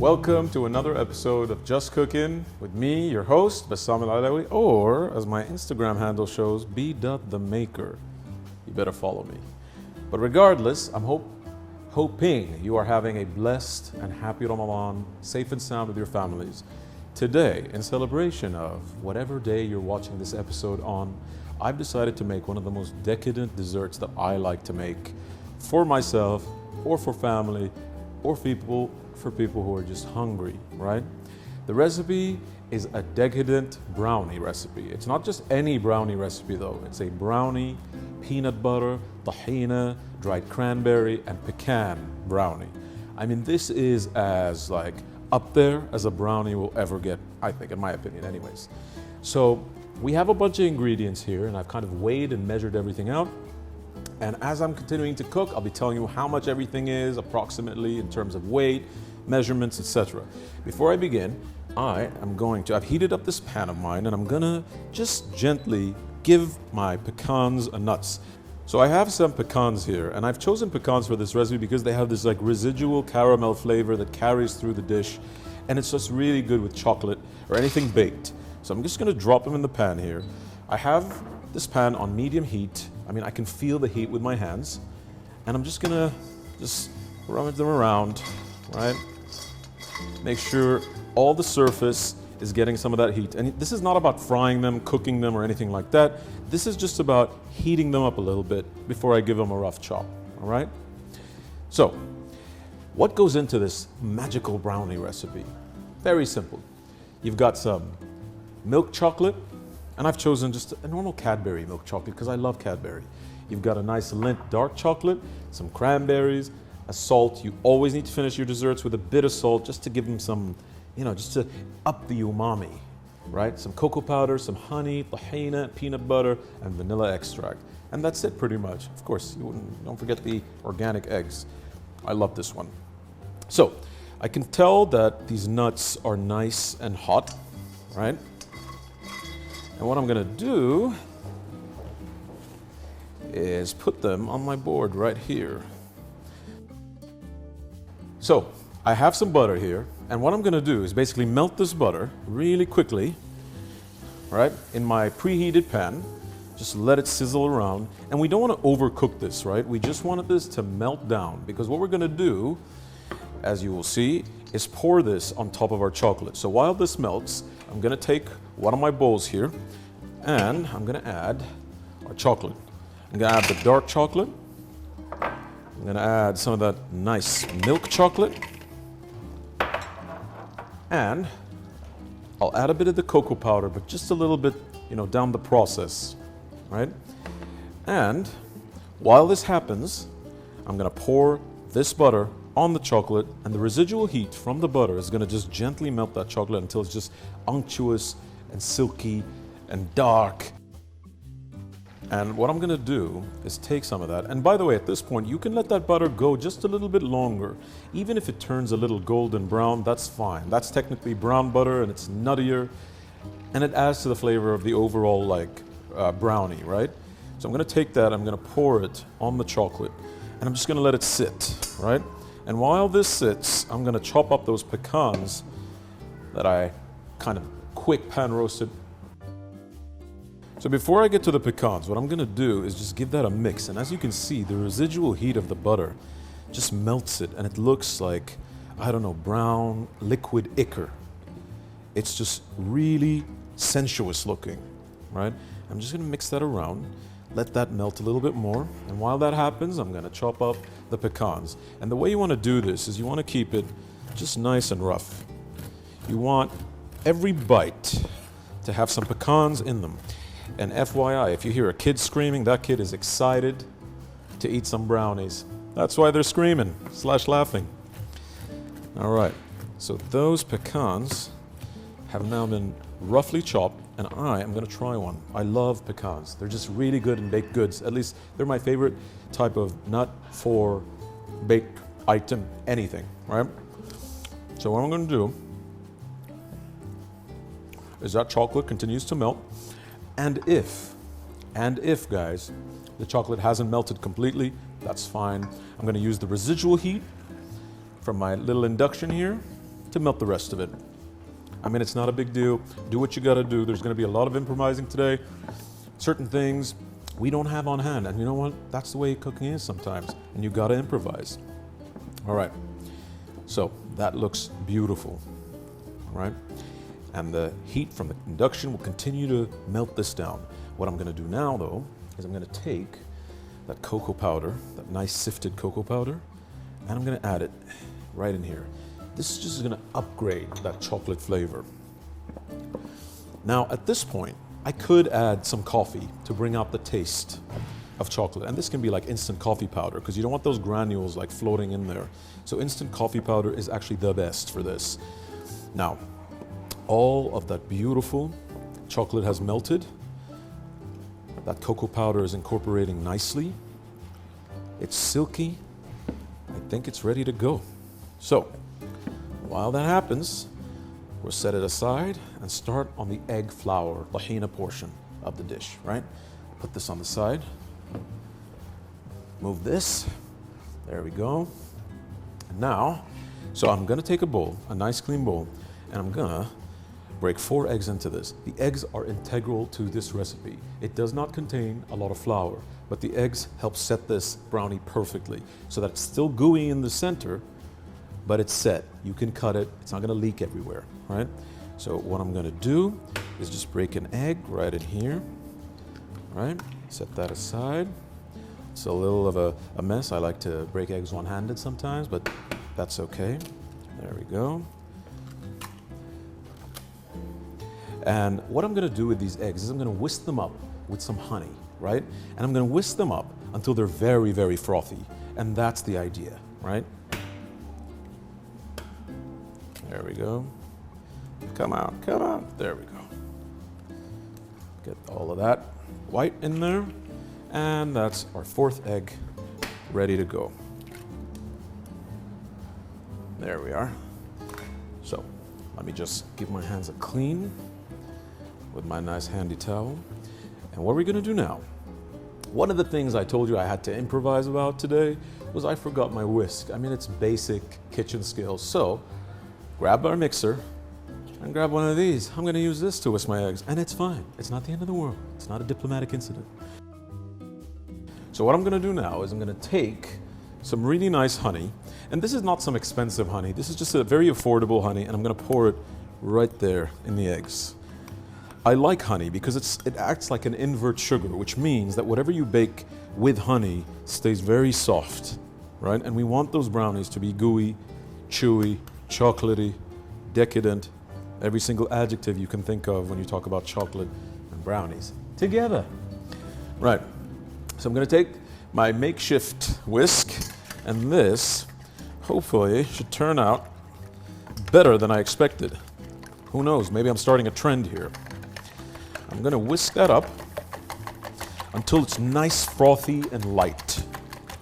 Welcome to another episode of Just Cooking with me, your host, Bassam Alalawi, or as my Instagram handle shows, B.the Maker. You better follow me. But regardless, I'm hoping you are having a blessed and happy Ramadan, safe and sound with your families. Today, in celebration of whatever day you're watching this episode on, I've decided to make one of the most decadent desserts that I like to make for myself or for family or for people who are just hungry, right? The recipe is a decadent brownie recipe. It's not just any brownie recipe though. It's a brownie, peanut butter, tahini, dried cranberry, and pecan brownie. I mean, this is as like up there as a brownie will ever get, I think, in my opinion anyways. So we have a bunch of ingredients here and I've kind of weighed and measured everything out. And as I'm continuing to cook, I'll be telling you how much everything is approximately in terms of weight, measurements, etc. Before I begin, I've heated up this pan of mine and I'm gonna just gently give my pecans a nuts. So I have some pecans here and I've chosen pecans for this recipe because they have this like residual caramel flavor that carries through the dish and it's just really good with chocolate or anything baked. So I'm just gonna drop them in the pan here. I have this pan on medium heat. I mean, I can feel the heat with my hands and I'm just gonna rummage them around, right? Make sure all the surface is getting some of that heat. And this is not about frying them, cooking them, or anything like that. This is just about heating them up a little bit before I give them a rough chop, all right? So, what goes into this magical brownie recipe? Very simple. You've got some milk chocolate, and I've chosen just a normal Cadbury milk chocolate because I love Cadbury. You've got a nice Lindt dark chocolate, some cranberries, a salt. You always need to finish your desserts with a bit of salt just to give them some, just to up the umami, right? Some cocoa powder, some honey, tahini, peanut butter, and vanilla extract. And that's it pretty much. Of course, don't forget the organic eggs. I love this one. So, I can tell that these nuts are nice and hot, right? And what I'm gonna do is put them on my board right here. So I have some butter here, and what I'm gonna do is basically melt this butter really quickly, right, in my preheated pan. Just let it sizzle around, and we don't wanna overcook this, right? We just wanted this to melt down, because what we're gonna do, as you will see, is pour this on top of our chocolate. So while this melts, I'm gonna take one of my bowls here, and I'm gonna add our chocolate. I'm gonna add the dark chocolate. I'm gonna add some of that nice milk chocolate. And I'll add a bit of the cocoa powder, but just a little bit, down the process, right? And while this happens, I'm gonna pour this butter on the chocolate, and the residual heat from the butter is gonna just gently melt that chocolate until it's just unctuous and silky and dark. And what I'm gonna do is take some of that. And by the way, at this point, you can let that butter go just a little bit longer. Even if it turns a little golden brown, that's fine. That's technically brown butter and it's nuttier. And it adds to the flavor of the overall brownie, right? So I'm gonna take that, I'm gonna pour it on the chocolate. And I'm just gonna let it sit, right? And while this sits, I'm gonna chop up those pecans that I kind of quick pan roasted. So before I get to the pecans, what I'm gonna do is just give that a mix. And as you can see, the residual heat of the butter just melts it and it looks like, brown liquid ichor. It's just really sensuous looking, right? I'm just gonna mix that around, let that melt a little bit more. And while that happens, I'm gonna chop up the pecans. And the way you wanna do this is you wanna keep it just nice and rough. You want every bite to have some pecans in them. And FYI, if you hear a kid screaming, that kid is excited to eat some brownies. That's why they're screaming / laughing. All right, so those pecans have now been roughly chopped, and I am gonna try one. I love pecans. They're just really good in baked goods. At least they're my favorite type of nut for baked item, anything, right? So what I'm gonna do is that chocolate continues to melt. And if, guys, the chocolate hasn't melted completely, that's fine. I'm gonna use the residual heat from my little induction here, to melt the rest of it. I mean, it's not a big deal. Do what you gotta do. There's gonna be a lot of improvising today. Certain things we don't have on hand, and you know what? That's the way cooking is sometimes, and you gotta improvise. All right, so that looks beautiful, all right? And the heat from the induction will continue to melt this down. What I'm gonna do now, though, is I'm gonna take that cocoa powder, that nice sifted cocoa powder, and I'm gonna add it right in here. This is just gonna upgrade that chocolate flavor. Now, at this point, I could add some coffee to bring out the taste of chocolate. And this can be like instant coffee powder, because you don't want those granules like floating in there. So instant coffee powder is actually the best for this. Now, all of that beautiful chocolate has melted. That cocoa powder is incorporating nicely. It's silky. I think it's ready to go. So, while that happens, we'll set it aside and start on the egg flour, tahina portion of the dish, right? Put this on the side. Move this. There we go. And now, so I'm gonna take a bowl, a nice clean bowl, and I'm gonna break 4 eggs into this. The eggs are integral to this recipe. It does not contain a lot of flour, but the eggs help set this brownie perfectly so that it's still gooey in the center, but it's set. You can cut it, it's not gonna leak everywhere, right? So what I'm gonna do is just break an egg right in here, right? Set that aside. It's a little of a mess. I like to break eggs one-handed sometimes, but that's okay. There we go. And what I'm gonna do with these eggs is I'm gonna whisk them up with some honey, right? And I'm gonna whisk them up until they're very, very frothy. And that's the idea, right? There we go. Come out, come out. There we go. Get all of that white in there. And that's our 4th egg ready to go. There we are. So let me just give my hands a clean with my nice handy towel. And what are we gonna do now? One of the things I told you I had to improvise about today was I forgot my whisk. I mean, it's basic kitchen skills. So grab our mixer and grab one of these. I'm gonna use this to whisk my eggs, and it's fine. It's not the end of the world. It's not a diplomatic incident. So what I'm gonna do now is I'm gonna take some really nice honey, and this is not some expensive honey. This is just a very affordable honey, and I'm gonna pour it right there in the eggs. I like honey because it acts like an invert sugar, which means that whatever you bake with honey stays very soft, right? And we want those brownies to be gooey, chewy, chocolatey, decadent, every single adjective you can think of when you talk about chocolate and brownies together. Right, so I'm gonna take my makeshift whisk, and this, hopefully, should turn out better than I expected. Who knows, maybe I'm starting a trend here. I'm gonna whisk that up until it's nice, frothy, and light,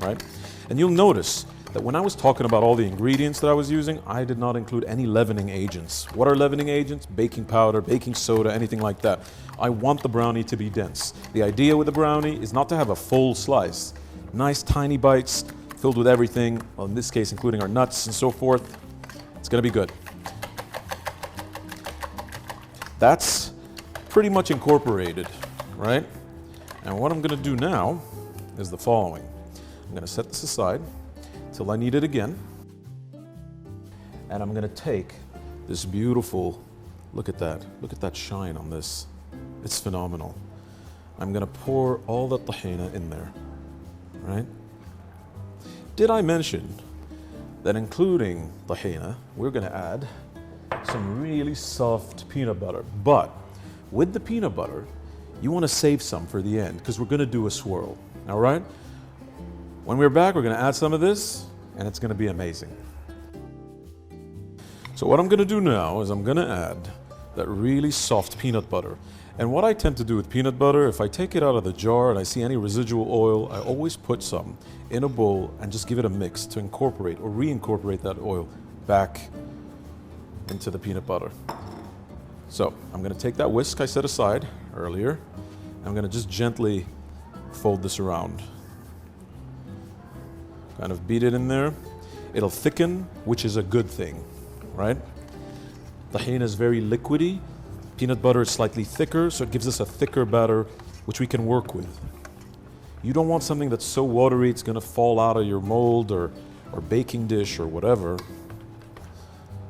right? And you'll notice that when I was talking about all the ingredients that I was using, I did not include any leavening agents. What are leavening agents? Baking powder, baking soda, anything like that. I want the brownie to be dense. The idea with the brownie is not to have a full slice. Nice tiny bites filled with everything, well, in this case including our nuts and so forth. It's gonna be good. That's pretty much incorporated, right? And what I'm gonna do now is the following. I'm gonna set this aside till I need it again. And I'm gonna take this beautiful, look at that shine on this. It's phenomenal. I'm gonna pour all the tahina in there, right? Did I mention that including tahina, we're gonna add some really soft peanut butter, but with the peanut butter, you wanna save some for the end because we're gonna do a swirl, all right? When we're back, we're gonna add some of this and it's gonna be amazing. So what I'm gonna do now is I'm gonna add that really soft peanut butter. And what I tend to do with peanut butter, if I take it out of the jar and I see any residual oil, I always put some in a bowl and just give it a mix to incorporate or reincorporate that oil back into the peanut butter. So I'm gonna take that whisk I set aside earlier. I'm gonna just gently fold this around. Kind of beat it in there. It'll thicken, which is a good thing, right? Tahini is very liquidy. Peanut butter is slightly thicker, so it gives us a thicker batter which we can work with. You don't want something that's so watery it's gonna fall out of your mold or baking dish or whatever.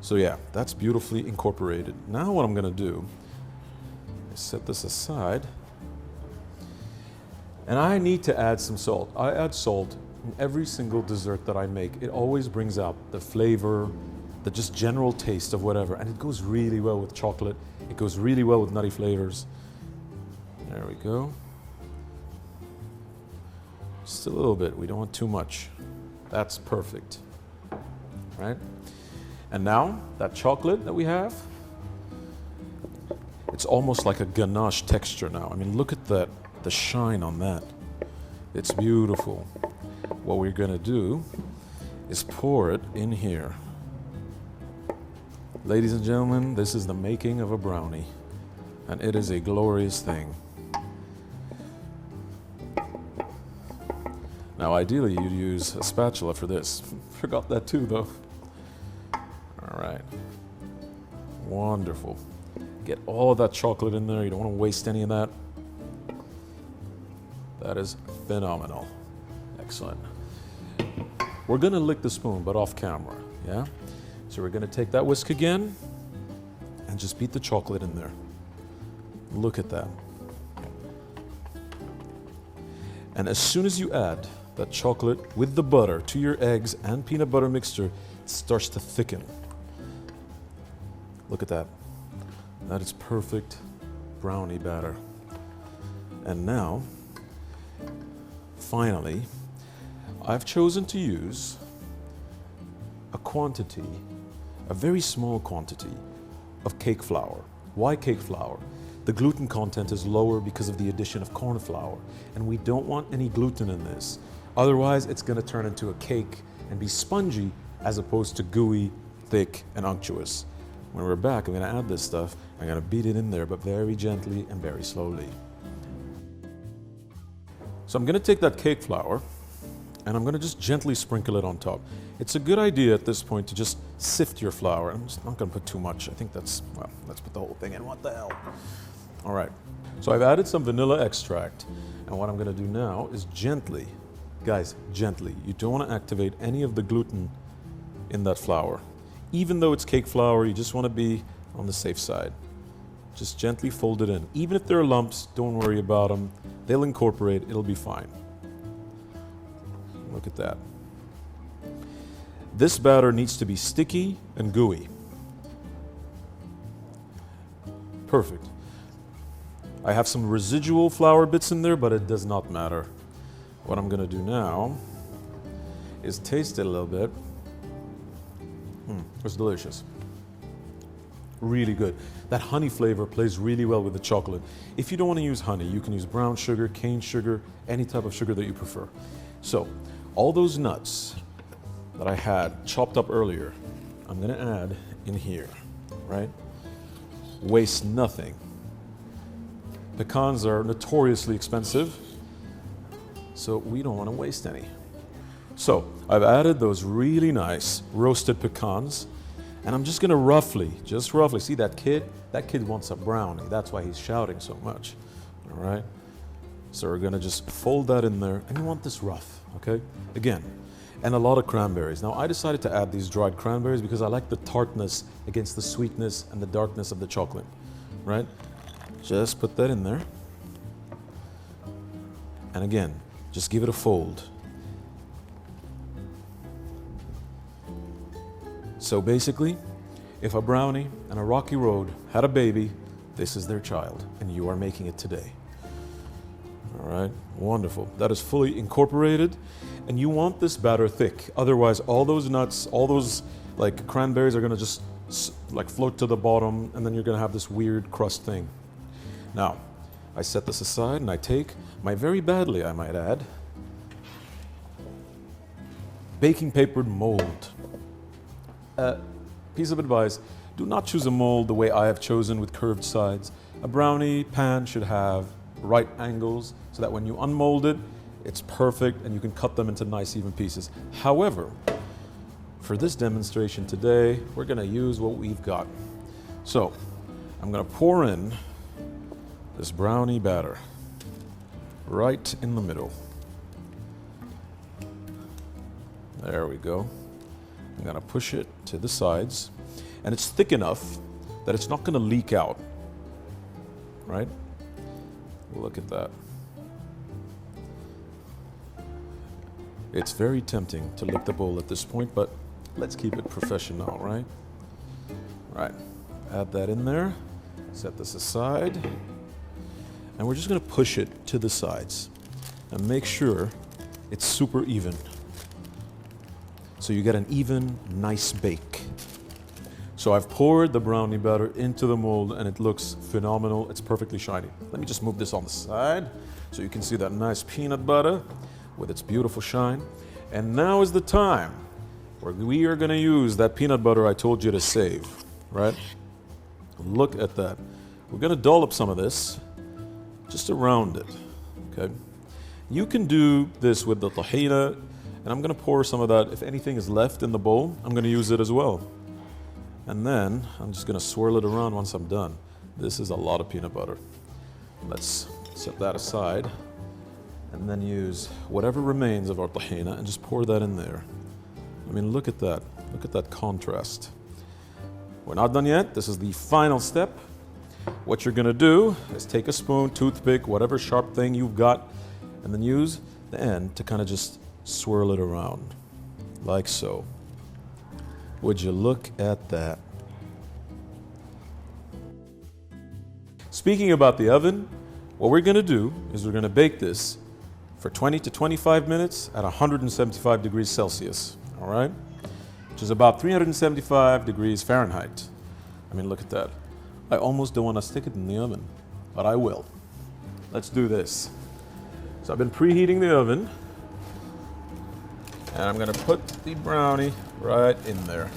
So yeah, that's beautifully incorporated. Now what I'm gonna do is set this aside. And I need to add some salt. I add salt in every single dessert that I make. It always brings out the flavor, the just general taste of whatever. And it goes really well with chocolate. It goes really well with nutty flavors. There we go. Just a little bit, we don't want too much. That's perfect, right? And now, that chocolate that we have, it's almost like a ganache texture now. I mean, look at that, the shine on that. It's beautiful. What we're gonna do is pour it in here. Ladies and gentlemen, this is the making of a brownie, and it is a glorious thing. Now, ideally, you'd use a spatula for this. Forgot that too, though. All right. Wonderful. Get all of that chocolate in there. You don't want to waste any of that. That is phenomenal. Excellent. We're going to lick the spoon, but off camera, yeah? So we're going to take that whisk again and just beat the chocolate in there. Look at that. And as soon as you add that chocolate with the butter to your eggs and peanut butter mixture, it starts to thicken. Look at that. That is perfect brownie batter. And now, finally, I've chosen to use a very small quantity of cake flour. Why cake flour? The gluten content is lower because of the addition of corn flour, and we don't want any gluten in this. Otherwise, it's going to turn into a cake and be spongy as opposed to gooey, thick, and unctuous. When we're back, I'm going to add this stuff. I'm going to beat it in there, but very gently and very slowly. So I'm going to take that cake flour and I'm going to just gently sprinkle it on top. It's a good idea at this point to just sift your flour. I'm just not going to put too much. I think that's, well, let's put the whole thing in. What the hell? All right. So I've added some vanilla extract. And what I'm going to do now is gently, guys, gently. You don't want to activate any of the gluten in that flour. Even though it's cake flour, you just want to be on the safe side. Just gently fold it in. Even if there are lumps, don't worry about them. They'll incorporate, it'll be fine. Look at that. This batter needs to be sticky and gooey. Perfect. I have some residual flour bits in there, but it does not matter. What I'm going to do now is taste it a little bit. It's delicious. Really good. That honey flavor plays really well with the chocolate. If you don't want to use honey, you can use brown sugar, cane sugar, any type of sugar that you prefer. So, all those nuts that I had chopped up earlier, I'm going to add in here, right? Waste nothing. Pecans are notoriously expensive, so we don't want to waste any. So, I've added those really nice roasted pecans, and I'm just gonna just roughly, see that kid? That kid wants a brownie. That's why he's shouting so much, all right? So we're gonna just fold that in there, and you want this rough, okay? Again, and a lot of cranberries. Now I decided to add these dried cranberries because I like the tartness against the sweetness and the darkness of the chocolate, right? Just put that in there. And again, just give it a fold. So basically, if a brownie and a rocky road had a baby, this is their child, and you are making it today. All right, wonderful. That is fully incorporated, and you want this batter thick. Otherwise, all those nuts, all those like cranberries are gonna just like float to the bottom, and then you're gonna have this weird crust thing. Now, I set this aside, and I take my very badly, I might add, baking papered mold. Piece of advice, do not choose a mold the way I have chosen with curved sides. A brownie pan should have right angles so that when you unmold it, it's perfect and you can cut them into nice even pieces. However, for this demonstration today, we're gonna use what we've got. So I'm gonna pour in this brownie batter right in the middle. There we go. I'm gonna push it to the sides, and it's thick enough that it's not gonna leak out, right? Look at that. It's very tempting to lick the bowl at this point, but let's keep it professional, right? Right, add that in there, set this aside, and we're just gonna push it to the sides and make sure it's super even. So you get an even, nice bake. So I've poured the brownie batter into the mold and it looks phenomenal. It's perfectly shiny. Let me just move this on the side so you can see that nice peanut butter with its beautiful shine. And now is the time where we are gonna use that peanut butter I told you to save, right? Look at that. We're gonna dollop some of this just around it, okay? You can do this with the tahini, and I'm gonna pour some of that. If anything is left in the bowl, I'm gonna use it as well. And then I'm just gonna swirl it around once I'm done. This is a lot of peanut butter. Let's set that aside and then use whatever remains of our tahini and just pour that in there. I mean, look at that. Look at that contrast. We're not done yet. This is the final step. What you're gonna do is take a spoon, toothpick, whatever sharp thing you've got, and then use the end to kind of just swirl it around, like so. Would you look at that? Speaking about the oven, what we're gonna do is we're gonna bake this for 20 to 25 minutes at 175 degrees Celsius, all right? Which is about 375 degrees Fahrenheit. I mean, look at that. I almost don't want to stick it in the oven, but I will. Let's do this. So I've been preheating the oven, and I'm gonna put the brownie right in there.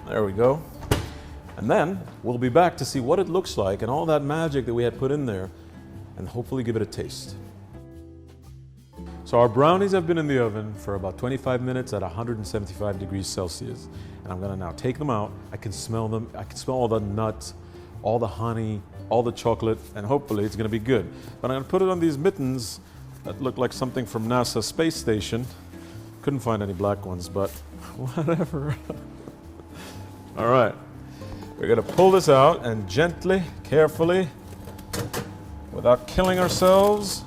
There we go. And then we'll be back to see what it looks like and all that magic that we had put in there, and hopefully give it a taste. So our brownies have been in the oven for about 25 minutes at 175 degrees Celsius. And I'm gonna now take them out. I can smell them. I can smell all the nuts, all the honey, all the chocolate, and hopefully it's gonna be good. But I'm gonna put it on these mittens that look like something from NASA space station. Couldn't find any black ones, but whatever. All right, we're gonna pull this out and gently, carefully, without killing ourselves,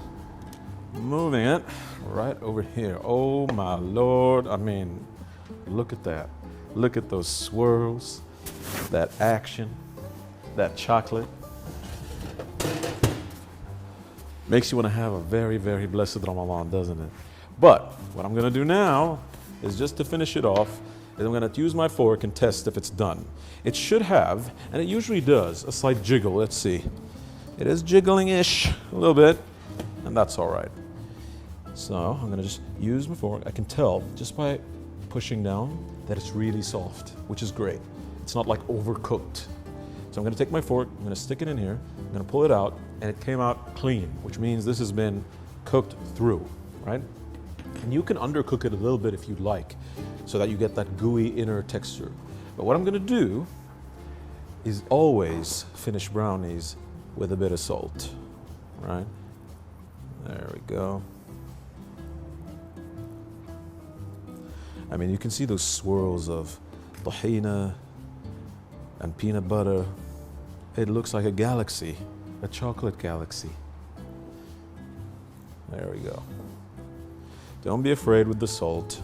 moving it right over here. Oh my Lord, I mean, look at that. Look at those swirls, that action, that chocolate. Makes you want to have a very, very blessed Ramadan, doesn't it? But what I'm gonna do now is just to finish it off, is I'm gonna use my fork and test if it's done. It should have, and it usually does, a slight jiggle. Let's see. It is jiggling-ish a little bit, and that's all right. So I'm gonna just use my fork. I can tell just by pushing down that it's really soft, which is great. It's not like overcooked. So I'm gonna take my fork, I'm gonna stick it in here, I'm gonna pull it out, and it came out clean, which means this has been cooked through, right? And you can undercook it a little bit if you'd like, so that you get that gooey inner texture. But what I'm gonna do is always finish brownies with a bit of salt, right? There we go. I mean, you can see those swirls of tahini and peanut butter. It looks like a galaxy, a chocolate galaxy. There we go. Don't be afraid with the salt.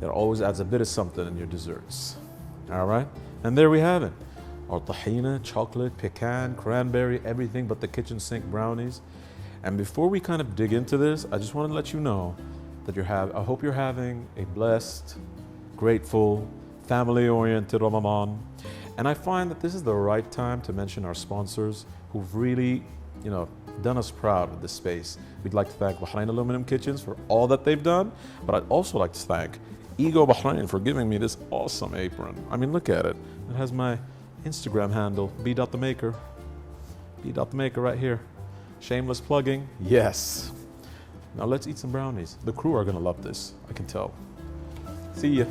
It always adds a bit of something in your desserts. All right? And there we have it. Our tahini, chocolate, pecan, cranberry, everything but the kitchen sink brownies. And before we kind of dig into this, I just want to let you know that I hope you're having a blessed, grateful, family-oriented Ramadan. And I find that this is the right time to mention our sponsors who've really, done us proud with this space. We'd like to thank Bahrain Aluminum Kitchens for all that they've done, but I'd also like to thank Ego Bahrain for giving me this awesome apron. I mean, look at it. It has my Instagram handle, b.themaker. b.themaker right here. Shameless plugging, yes. Now let's eat some brownies. The crew are gonna love this, I can tell. See ya.